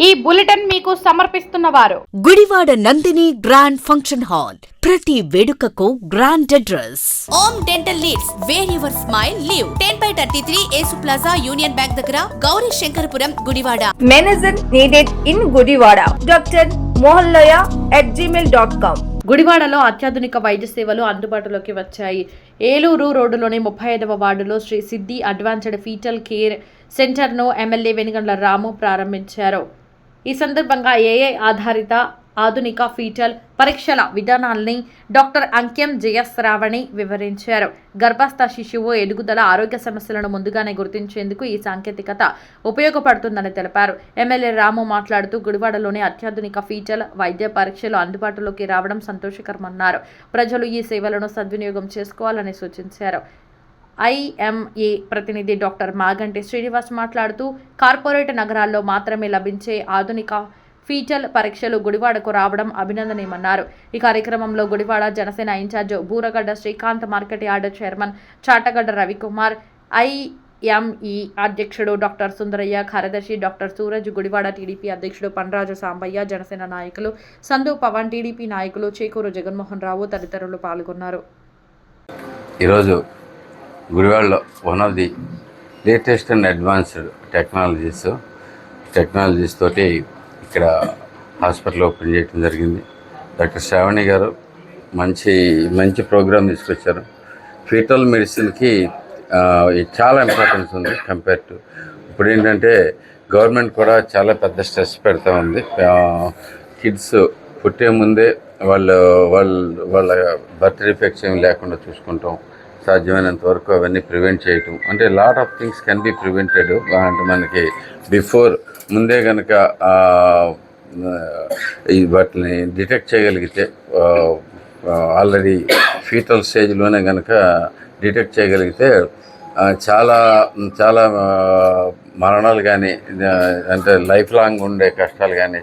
ఈ బులెటిన్ మీకు సమర్పిస్తున్న వారు Gudivada Nandini grand function hall. ప్రతి వేడుకకు grand address. Om dental leads where your smile live 10/33 Yesu plaza union bank దగ్గర Gauri Shankarapuram Gudivada. Medicine needed in Gudivada. Dr. mohanlaya@gmail.com. గుడివాడలో అత్యాధునిక వైద్య సేవలు అందుబాటులోకి వచ్చాయి. ఏలూరు రోడ్డులోని 35వ వార్డులో శ్రీ సిద్ధి అడ్వాన్స్డ్ ఫీటల్ కేర్ సెంటర్ను ఎమ్మెల్యే వెనుగండ్ల రాము ప్రారంభించారు. ఈ సందర్భంగా ఏఐ ఆధారిత ఆధునిక ఫీటల్ పరీక్షల విధానాల్ని డాక్టర్ అంక్యం జయశ్రావణి వివరించారు. గర్భస్థ శిశువు ఎదుగుదల ఆరోగ్య సమస్యలను ముందుగానే గుర్తించేందుకు ఈ సాంకేతికత ఉపయోగపడుతుందని తెలిపారు. ఎమ్మెల్యే రాము మాట్లాడుతూ గుడివాడలోని అత్యాధునిక ఫీటల్ వైద్య పరీక్షలు అందుబాటులోకి రావడం సంతోషకరమన్నారు. ప్రజలు ఈ సేవలను సద్వినియోగం చేసుకోవాలని సూచించారు. ఐఎంఏ ప్రతినిధి డాక్టర్ మాగంటి శ్రీనివాస్ మాట్లాడుతూ కార్పొరేట్ నగరాల్లో మాత్రమే లభించే ఆధునిక ఫీటల్ పరీక్షలు గుడివాడకు రావడం అభినందనీయమన్నారు. ఈ కార్యక్రమంలో Gudivada Janasena incharge Buragadda Srikanth, market yard chairman Chatagadda Ravikumar, IME అధ్యక్షుడు డాక్టర్ సుందరయ్య, కార్యదర్శి డాక్టర్ సూరజ్, గుడివాడ టీడీపీ అధ్యక్షుడు పన్రాజు సాంబయ్య, జనసేన నాయకులు సందు పవన్, టీడీపీ నాయకులు చేకూరు జగన్మోహన్ రావు తదితరులు పాల్గొన్నారు. ఈరోజు గుడివాడలో one of the latest and advanced technologies తోటి ఇక్కడ హాస్పిటల్ ఓపెన్ చేయడం జరిగింది. డాక్టర్ శ్రావణి గారు మంచి ప్రోగ్రామ్ తీసుకొచ్చారు. ఫీటల్ మెడిసిన్కి చాలా ఇంపార్టెన్స్ ఉంది కంపేర్ టు ఇప్పుడు. ఏంటంటే గవర్నమెంట్ కూడా చాలా పెద్ద స్ట్రెస్ పెడతా ఉంది. కిడ్స్ పుట్టే ముందే వాళ్ళ బర్త్ డిఫెక్ట్స్ ఏమి లేకుండా చూసుకుంటాం, సాధ్యమైనంత వరకు అవన్నీ ప్రివెంట్ చేయటం. అంటే lot of things can be prevented. అంటే మనకి ముందే కనుక వాటిని డిటెక్ట్ చేయగలిగితే, ఆల్రెడీ ఫీటల్ స్టేజ్లోనే కనుక డిటెక్ట్ చేయగలిగితే చాలా చాలా మరణాలు కానీ, అంటే లైఫ్ లాంగ్ ఉండే కష్టాలు కానీ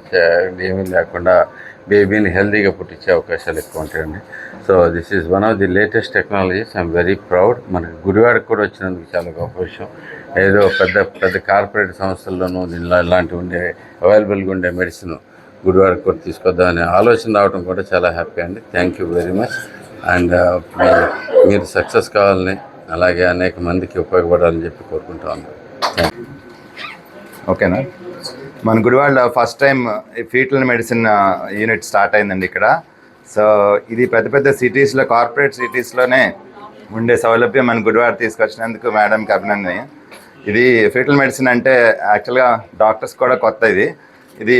ఏమీ లేకుండా బేబీని హెల్తీగా పుట్టించే అవకాశాలు ఎక్కువ ఉంటాయండి. So this is one of the latest technologies. I'm very proud. మనకి గుడివాడకు కూడా వచ్చినందుకు చాలా గొప్ప విషయం. ఏదో పెద్ద కార్పొరేట్ సంస్థల్లోనూ దీనిలో ఇలాంటివి అవైలబుల్గా ఉండే మెడిసిన్ గుడివాడకు కూడా తీసుకొద్దామనే ఆలోచన రావడం కూడా చాలా హ్యాపీ అండి. Thank you very much. And మీరు సక్సెస్ కావాలని, అలాగే అనేక మందికి ఉపయోగపడాలని చెప్పి కోరుకుంటా ఉన్నాను. ఓకేనా. మన గుడివాడలో first time fetal medicine unit start అయిందండి ఇక్కడ. సో ఇది పెద్ద సిటీస్లో, కార్పొరేట్ సిటీస్లోనే ఉండే సౌలభ్యం మన గుడివాడ తీసుకొచ్చినందుకు మేడంకి అభినందన. ఇది ఫీటల్ మెడిసిన్ అంటే యాక్చువల్గా డాక్టర్స్ కూడా కొత్త. ఇది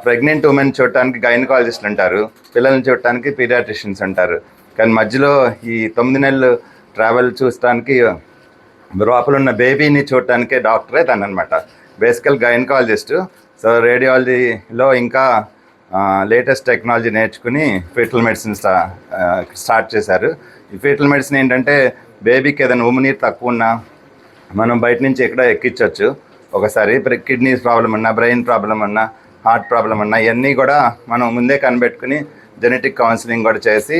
ప్రెగ్నెంట్ ఉమెన్ చూడటానికి గైనకాలజిస్టులు ఉంటారు, పిల్లల్ని చూడటానికి పీడియాట్రిషియన్స్ ఉంటారు. కానీ మధ్యలో ఈ 9 నెలలు ట్రావెల్ చూడటానికి లోపల ఉన్న బేబీని చూడటానికే డాక్టరే తను అనమాట. బేసికల్ గైనకాలజిస్ట్. సో రేడియాలజీలో ఇంకా లేటెస్ట్ టెక్నాలజీ నేర్చుకుని ఫీటల్ మెడిసిన్ స్టార్ట్ చేశారు. ఈ ఫీటల్ మెడిసిన్ ఏంటంటే బేబీకి ఏదైనా ఉమ్మనీరు తక్కువ ఉన్నా మనం బయట నుంచి ఎక్కడ ఎక్కించవచ్చు. ఒకసారి కిడ్నీ ప్రాబ్లం ఉన్నా, బ్రెయిన్ ప్రాబ్లం ఉన్నా, హార్ట్ ప్రాబ్లం ఉన్నా, ఇవన్నీ కూడా మనం ముందే కనిపెట్టుకుని జెనెటిక్ కౌన్సిలింగ్ కూడా చేసి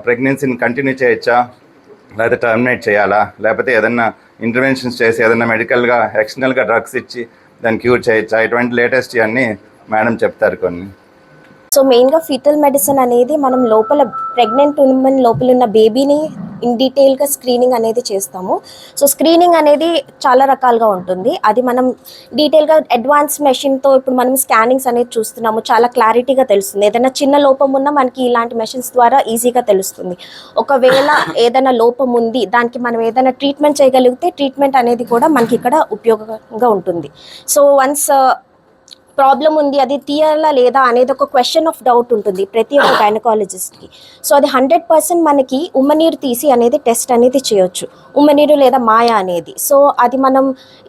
ప్రెగ్నెన్సీని కంటిన్యూ చేయొచ్చా, లేకపోతే టర్మినేట్ చేయాలా, లేకపోతే ఏదైనా ఇంటర్వెన్షన్స్ చేసి ఏదైనా మెడికల్గా ఎక్స్టర్నల్గా డ్రగ్స్ ఇచ్చి దాన్ని క్యూర్ చేయొచ్చా, ఇటువంటి లేటెస్ట్ ఇవన్నీ మేడం చెప్తారు కొన్ని. సో మెయిన్గా ఫీటల్ మెడిసిన్ అనేది మనం లోపల ప్రెగ్నెంట్ ఉమెన్ లోపల ఉన్న బేబీని ఇన్ డీటెయిల్గా స్క్రీనింగ్ అనేది చేస్తాము. సో స్క్రీనింగ్ అనేది చాలా రకాలుగా ఉంటుంది. అది మనం డీటెయిల్గా అడ్వాన్స్ మెషిన్తో ఇప్పుడు మనం స్కానింగ్స్ అనేది చూస్తున్నాము, చాలా క్లారిటీగా తెలుస్తుంది. ఏదైనా చిన్న లోపం ఉన్నా మనకి ఇలాంటి మెషిన్స్ ద్వారా ఈజీగా తెలుస్తుంది. ఒకవేళ ఏదైనా లోపం ఉంది, దానికి మనం ఏదైనా ట్రీట్మెంట్ చేయగలిగితే ట్రీట్మెంట్ అనేది కూడా మనకి ఇక్కడ ఉపయోగంగా ఉంటుంది. సో వన్స్ ప్రాబ్లం ఉంది, అది తీయాలా లేదా అనేది ఒక క్వశ్చన్ ఆఫ్ డౌట్ ఉంటుంది ప్రతి ఒక్క గైనకాలజిస్ట్కి. సో అది 100% మనకి ఉమ్మనీరు తీసి అనేది టెస్ట్ అనేది చేయొచ్చు, ఉమ్మనీరు లేదా మాయ అనేది. సో అది మనం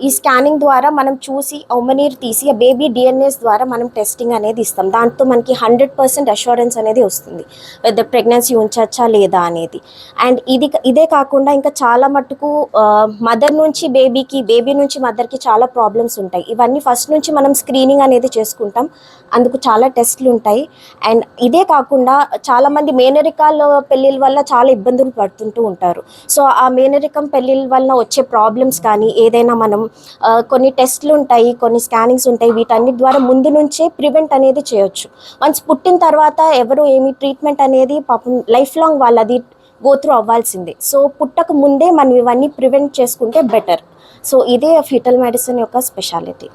ఈ స్కానింగ్ ద్వారా మనం చూసి ఉమ్మనీరు తీసి ఆ బేబీ డిఎన్ఏస్ ద్వారా మనం టెస్టింగ్ అనేది ఇస్తాం. దాంతో మనకి 100% అష్యూరెన్స్ అనేది వస్తుంది పెద్ద ప్రెగ్నెన్సీ ఉంచచ్చా లేదా అనేది. అండ్ ఇదే కాకుండా ఇంకా చాలా మట్టుకు మదర్ నుంచి బేబీ నుంచి మదర్కి చాలా ప్రాబ్లమ్స్ ఉంటాయి. ఇవన్నీ ఫస్ట్ నుంచి మనం స్క్రీనింగ్ అనేది అనేది చేసుకుంటాం. అందుకు చాలా టెస్ట్లు ఉంటాయి. అండ్ ఇదే కాకుండా చాలామంది మేనరికాల పెళ్ళిళ్ళ వల్ల చాలా ఇబ్బందులు పడుతుంటూ ఉంటారు. సో ఆ మేనరికం పెళ్ళిళ్ళ వల్ల వచ్చే ప్రాబ్లమ్స్ కానీ ఏదైనా మనం కొన్ని టెస్ట్లు ఉంటాయి, కొన్ని స్కానింగ్స్ ఉంటాయి, వీటన్నిటి ద్వారా ముందు నుంచే ప్రివెంట్ అనేది చేయొచ్చు. వన్స్ పుట్టిన తర్వాత ఎవరు ఏమి ట్రీట్మెంట్ అనేది పాపం లైఫ్ లాంగ్ వాళ్ళు అది గో త్రూ అవ్వాల్సిందే. సో పుట్టక ముందే మనం ఇవన్నీ ప్రివెంట్ చేసుకుంటే బెటర్. సో ఇదే ఫీటల్ మెడిసిన్ యొక్క స్పెషాలిటీ.